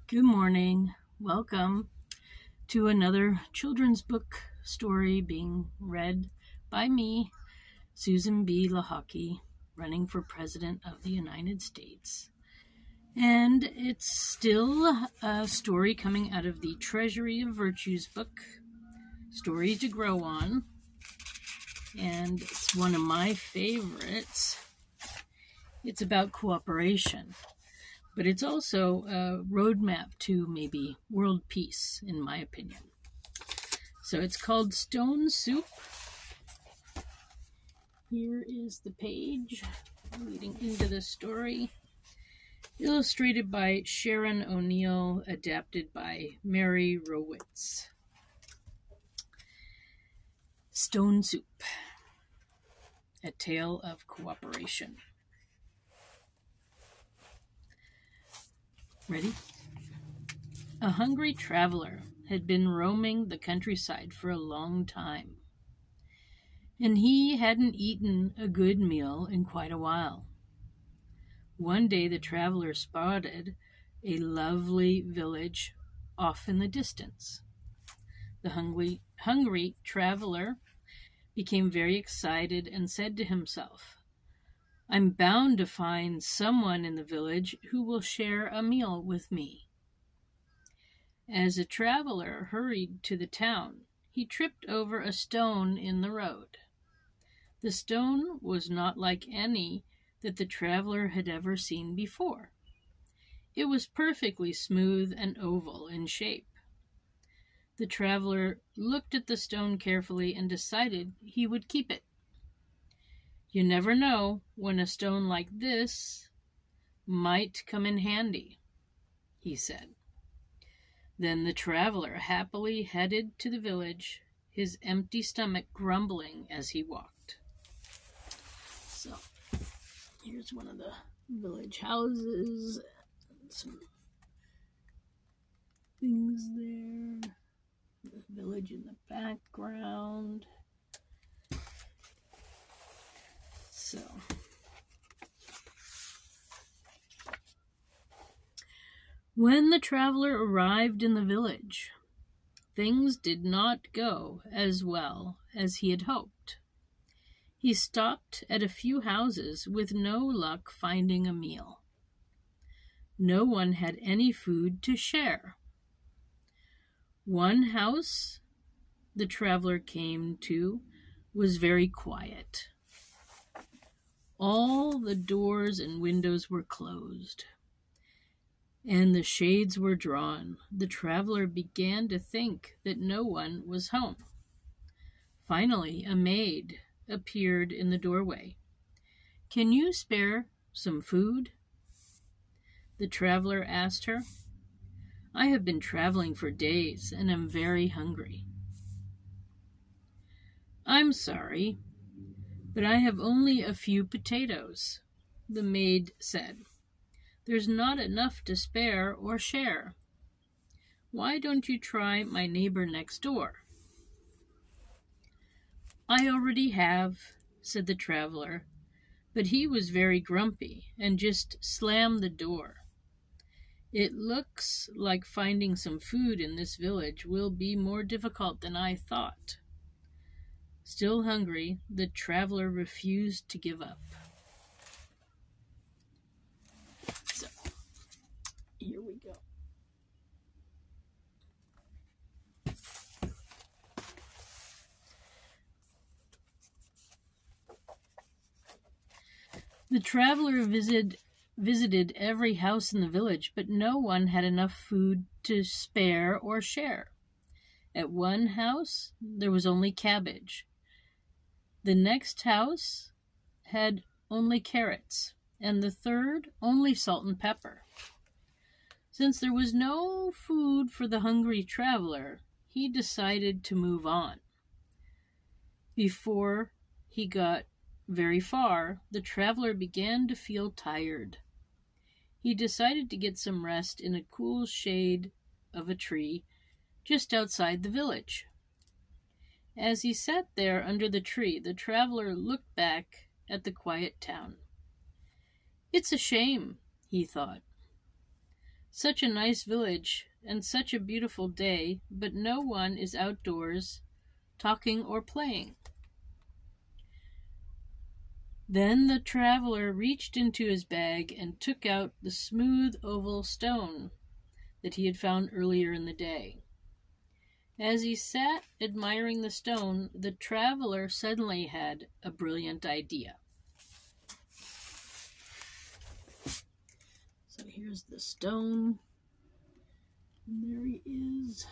Good morning. Welcome to another children's book story being read by me, Susan B Lochocki, running for President of the United States. And it's still a story coming out of the Treasury of Virtues book, Stories to Grow On. And it's one of my favorites. It's about cooperation. But it's also a roadmap to maybe world peace, in my opinion. So it's called Stone Soup. Here is the page leading into the story. Illustrated by Sharron O'Neill, adapted by Mary Rowitz. Stone Soup, a tale of cooperation. Ready? A hungry traveler had been roaming the countryside for a long time, and he hadn't eaten a good meal in quite a while. One day the traveler spotted a lovely village off in the distance. The hungry traveler became very excited and said to himself, "I'm bound to find someone in the village who will share a meal with me." As the traveler hurried to the town, he tripped over a stone in the road. The stone was not like any that the traveler had ever seen before. It was perfectly smooth and oval in shape. The traveler looked at the stone carefully and decided he would keep it. "You never know when a stone like this might come in handy," he said. Then the traveler happily headed to the village, his empty stomach grumbling as he walked. So, here's one of the village houses. Some things there. The village in the background. So, when the traveler arrived in the village, things did not go as well as he had hoped. He stopped at a few houses with no luck finding a meal. No one had any food to share. One house the traveler came to was very quiet. All the doors and windows were closed, and the shades were drawn. The traveler began to think that no one was home. Finally, a maid appeared in the doorway. "Can you spare some food?" the traveler asked her. "I have been traveling for days and am very hungry." "I'm sorry, but I have only a few potatoes," the maid said. "There's not enough to spare or share. Why don't you try my neighbor next door?" "I already have," said the traveler, but he was very grumpy and just slammed the door. "It looks like finding some food in this village will be more difficult than I thought." Still hungry, the traveler refused to give up. So, here we go. The traveler visited every house in the village, but no one had enough food to spare or share. At one house, there was only cabbage. The next house had only carrots, and the third only salt and pepper. Since there was no food for the hungry traveler, he decided to move on. Before he got very far, the traveler began to feel tired. He decided to get some rest in a cool shade of a tree just outside the village. As he sat there under the tree, the traveler looked back at the quiet town. "It's a shame," he thought. Such a nice village, and such a beautiful day, but no one is outdoors, talking or playing." Then the traveler reached into his bag and took out the smooth oval stone that he had found earlier in the day. As he sat admiring the stone, the traveler suddenly had a brilliant idea. So here's the stone, and there he is.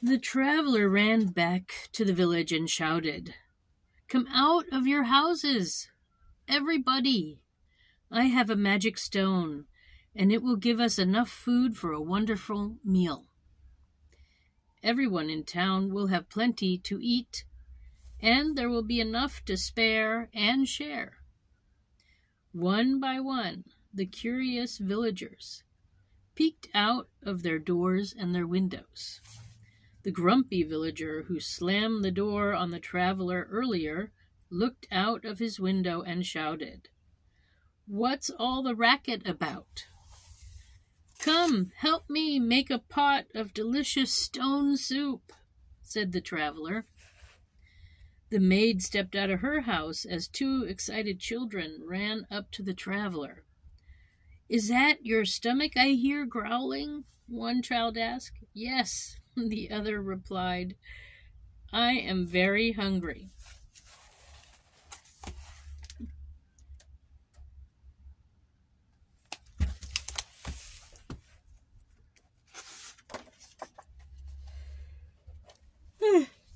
The traveler ran back to the village and shouted, "Come out of your houses, everybody! I have a magic stone, and it will give us enough food for a wonderful meal. Everyone in town will have plenty to eat, and there will be enough to spare and share." One by one, the curious villagers peeked out of their doors and their windows. The grumpy villager who slammed the door on the traveler earlier looked out of his window and shouted, "What's all the racket about? Come, help me make a pot of delicious stone soup," said the traveler. The maid stepped out of her house as two excited children ran up to the traveler. "Is that your stomach I hear growling?" one child asked. "Yes," the other replied. "I am very hungry."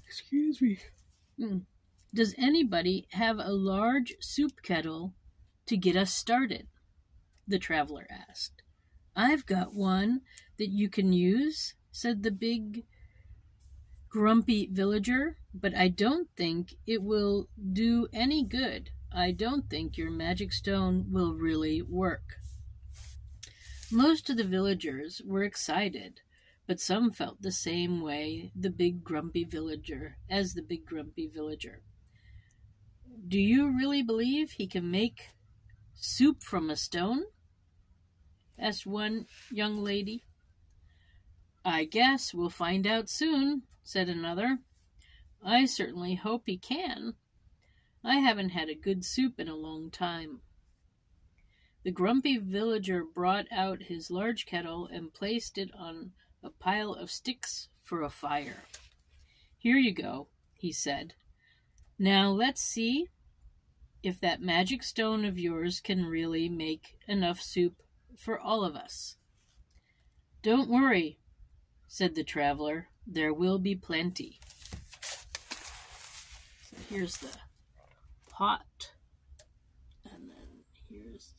Excuse me. Does anybody have a large soup kettle to get us started? The traveler asked. "I've got one that you can use," said the big, grumpy villager, "but I don't think it will do any good. I don't think your magic stone will really work." Most of the villagers were excited, but some felt the same way as the big grumpy villager. "Do you really believe he can make soup from a stone?" asked one young lady. "I guess we'll find out soon," said another. "I certainly hope he can. I haven't had a good soup in a long time." The grumpy villager brought out his large kettle and placed it on a pile of sticks for a fire. "Here you go," he said. "Now let's see if that magic stone of yours can really make enough soup for all of us." "Don't worry," said the traveler. "There will be plenty." So here's the pot, and then here's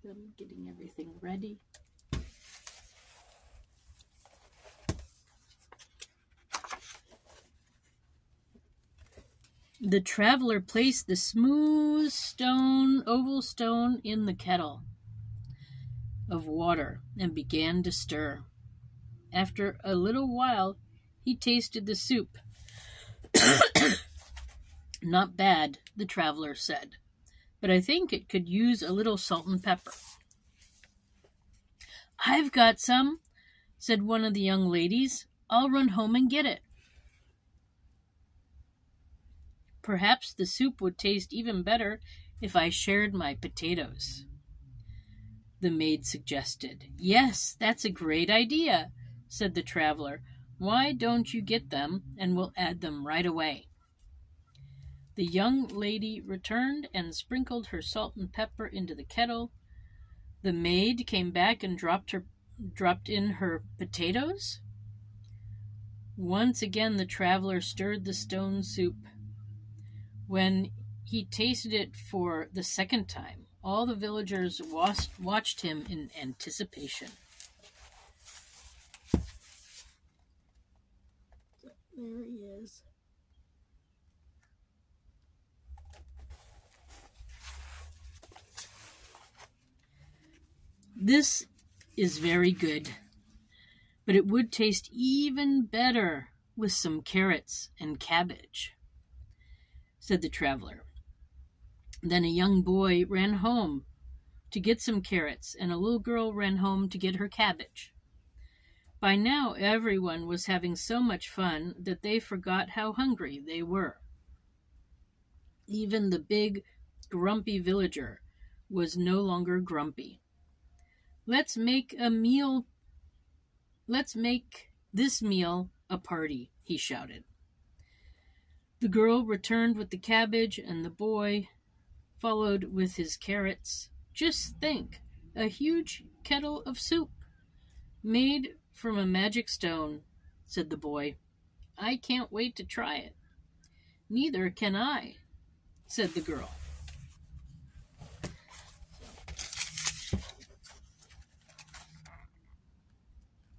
them getting everything ready. The traveler placed the smooth oval stone in the kettle of water and began to stir. After a little while, he tasted the soup. "Not bad," the traveler said, "but I think it could use a little salt and pepper." "I've got some," said one of the young ladies. "I'll run home and get it." "Perhaps the soup would taste even better if I shared my potatoes," the maid suggested. "Yes, that's a great idea," said the traveler. "Why don't you get them, and we'll add them right away." The young lady returned and sprinkled her salt and pepper into the kettle. The maid came back and dropped in her potatoes. Once again the traveler stirred the stone soup. When he tasted it for the second time, all the villagers watched him in anticipation. There he is. "This is very good," but it would taste even better with some carrots and cabbage, said the traveler. Then a young boy ran home to get some carrots, and a little girl ran home to get her cabbage. By now, everyone was having so much fun that they forgot how hungry they were. Even the big, grumpy villager was no longer grumpy. Let's make this meal a party, he shouted. The girl returned with the cabbage, and the boy followed with his carrots. Just think, a huge kettle of soup made from a magic stone, said the boy. I can't wait to try it. Neither can I, said the girl.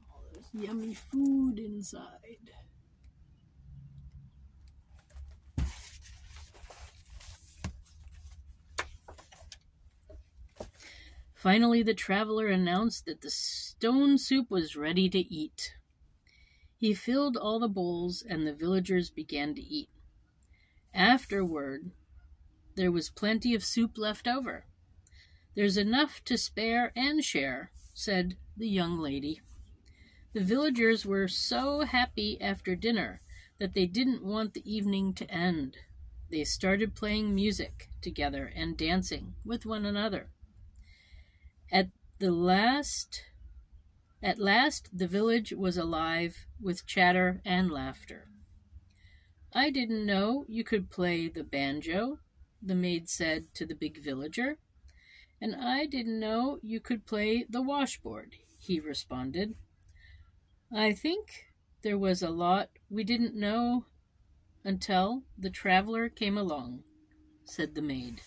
All this yummy food inside. Finally, the traveler announced that the stone soup was ready to eat. He filled all the bowls, and the villagers began to eat. Afterward, there was plenty of soup left over. There's enough to spare and share, said the young lady. The villagers were so happy after dinner that they didn't want the evening to end. They started playing music together and dancing with one another. At last, the village was alive with chatter and laughter. I didn't know you could play the banjo, the maid said to the big villager. And I didn't know you could play the washboard, he responded. I think there was a lot we didn't know until the traveler came along, said the maid.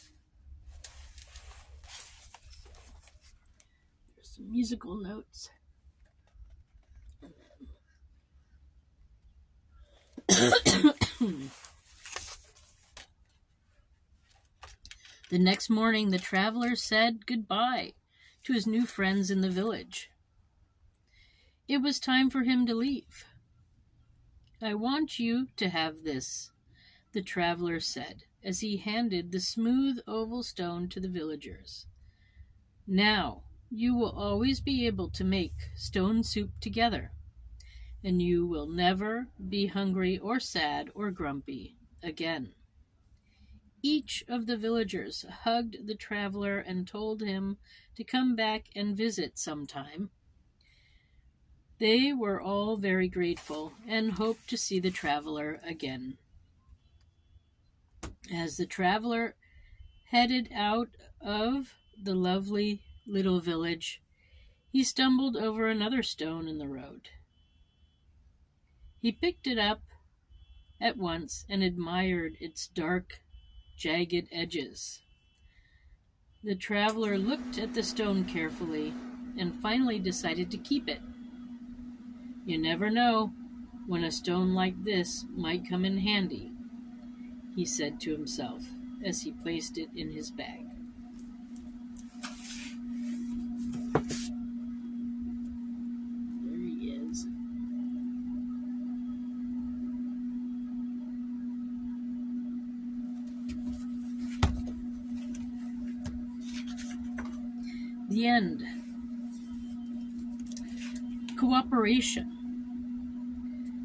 Musical notes. The next morning, the traveler said goodbye to his new friends in the village. It was time for him to leave. I want you to have this, the traveler said, as he handed the smooth oval stone to the villagers. Now, you will always be able to make stone soup together, and you will never be hungry or sad or grumpy again. Each of the villagers hugged the traveler and told him to come back and visit sometime. They were all very grateful and hoped to see the traveler again. As the traveler headed out of the lovely little village, he stumbled over another stone in the road. He picked it up at once and admired its dark, jagged edges. The traveler looked at the stone carefully and finally decided to keep it. You never know when a stone like this might come in handy, he said to himself as he placed it in his bag. There he is. The end. Cooperation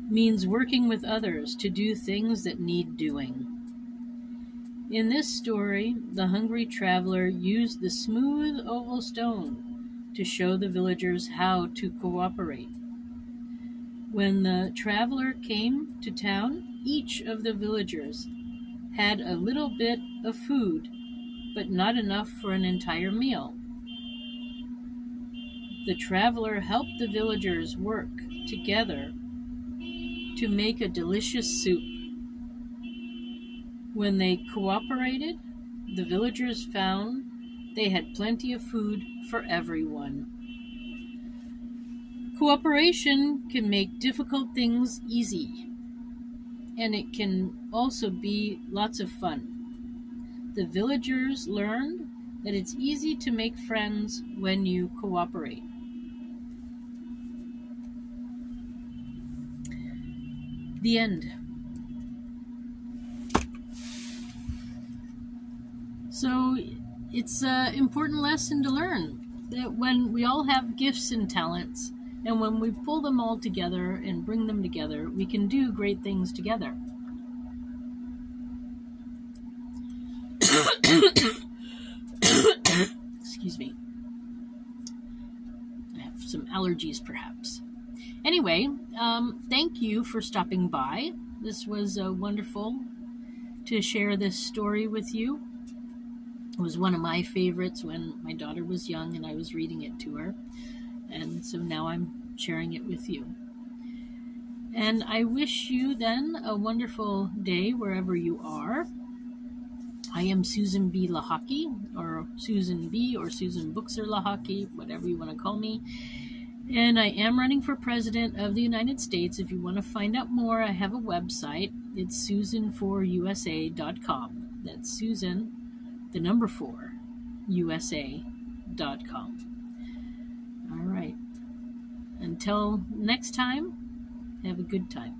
means working with others to do things that need doing. In this story, the hungry traveler used the smooth oval stone to show the villagers how to cooperate. When the traveler came to town, each of the villagers had a little bit of food, but not enough for an entire meal. The traveler helped the villagers work together to make a delicious soup. When they cooperated, the villagers found they had plenty of food for everyone. Cooperation can make difficult things easy, and it can also be lots of fun. The villagers learned that it's easy to make friends when you cooperate. The end. So it's an important lesson to learn that when we all have gifts and talents, and when we pull them all together and bring them together, we can do great things together. Excuse me. I have some allergies, perhaps. Anyway, thank you for stopping by. This was wonderful to share this story with you. It was one of my favorites when my daughter was young and I was reading it to her. And so now I'm sharing it with you. And I wish you then a wonderful day wherever you are. I am Susan B Lochocki, or Susan B, or Susan Buchser-Lochocki, whatever you want to call me. And I am running for President of the United States. If you want to find out more, I have a website. It's susan4usa.com. That's Susan, the number 4, USA.com. All right. Until next time, have a good time.